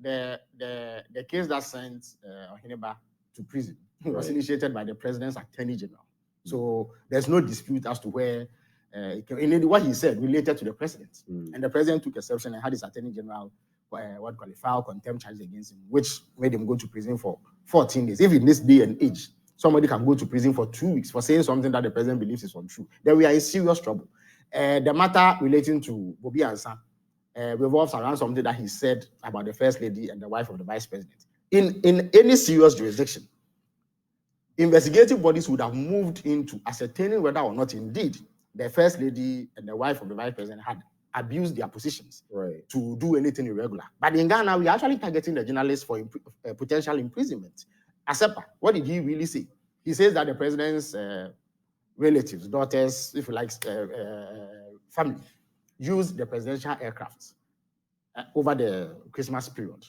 the case that sent Ohineba to prison was initiated by the president's attorney general. So there's no dispute as to where what he said related to the president. And the president took exception and had his attorney general file contempt charges against him, which made him go to prison for 14 days. If in this day and age, somebody can go to prison for 2 weeks for saying something that the president believes is untrue, then we are in serious trouble. The matter relating to Bobi Ansa revolves around something that he said about the first lady and the wife of the vice president. In any serious jurisdiction, investigative bodies would have moved into ascertaining whether or not indeed the first lady and the wife of the vice president had abused their positions to do anything irregular. But in Ghana, we are actually targeting the journalists for potential imprisonment. Asepa, what did he really say? He says that the president's relatives, daughters, if you like, family, used the presidential aircraft over the Christmas period.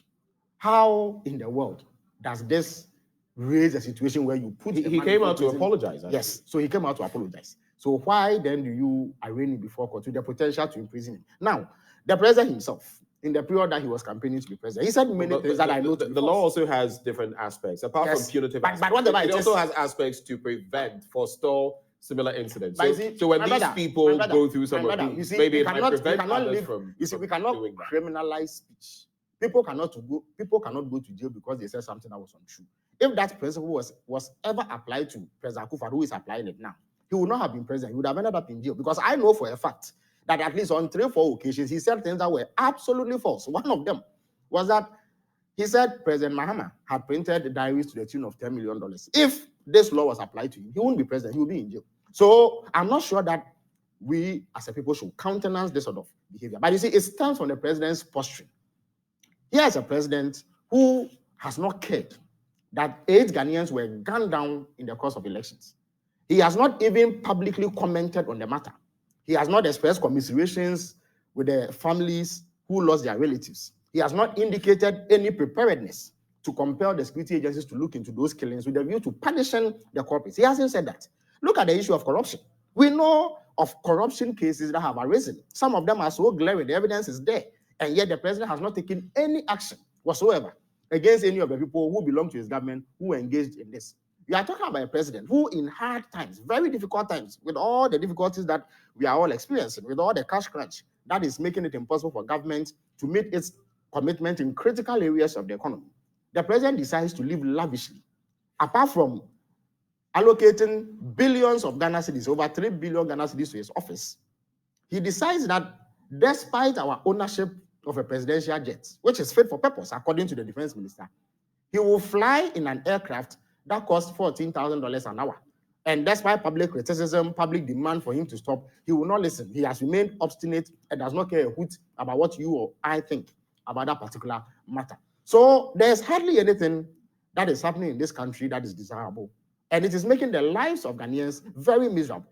How in the world does this raise a situation where you put... He came out to apologize. Actually. Yes, so he came out to apologize. So why then do you arraign him before court with the potential to imprison him? Now, the president himself, in the period that he was campaigning to be president, he said many things that I know. The law also has different aspects, apart from punitive aspects. But whatever it also has aspects to prevent, forestall similar incidents. So when these brother, people go through some of these, maybe it might prevent others from... You see, we cannot criminalize speech. People cannot go to jail because they said something that was untrue. If that principle was ever applied to President Akufo-Addo, who is applying it now, he would not have been president. He would have ended up in jail. Because I know for a fact that at least on 3 or 4 occasions, he said things that were absolutely false. One of them was that he said President Mahama had printed diaries to the tune of $10 million. If this law was applied to him, he wouldn't be president. He would be in jail. So I'm not sure that we as a people should countenance this sort of behavior. But you see, it stems from the president's posturing. Here is a president who has not cared that 8 Ghanaians were gunned down in the course of elections. He has not even publicly commented on the matter. He has not expressed commiserations with the families who lost their relatives. He has not indicated any preparedness to compel the security agencies to look into those killings with a view to punishing the culprits. He hasn't said that. Look at the issue of corruption. We know of corruption cases that have arisen. Some of them are so glaring, the evidence is there, and yet the president has not taken any action whatsoever against any of the people who belong to his government who were engaged in this. We are talking about a president who in hard times, very difficult times, with all the difficulties that we are all experiencing, with all the cash crunch that is making it impossible for government to meet its commitment in critical areas of the economy, the president decides to live lavishly. Apart from allocating billions of Ghana cedis, over 3 billion Ghana cedis to his office, he decides that despite our ownership of a presidential jet, which is fit for purpose, according to the defense minister, he will fly in an aircraft that costs $14,000 an hour. And despite public criticism, public demand for him to stop, he will not listen. He has remained obstinate and does not care a hoot about what you or I think about that particular matter. So there's hardly anything that is happening in this country that is desirable. And it is making the lives of Ghanaians very miserable.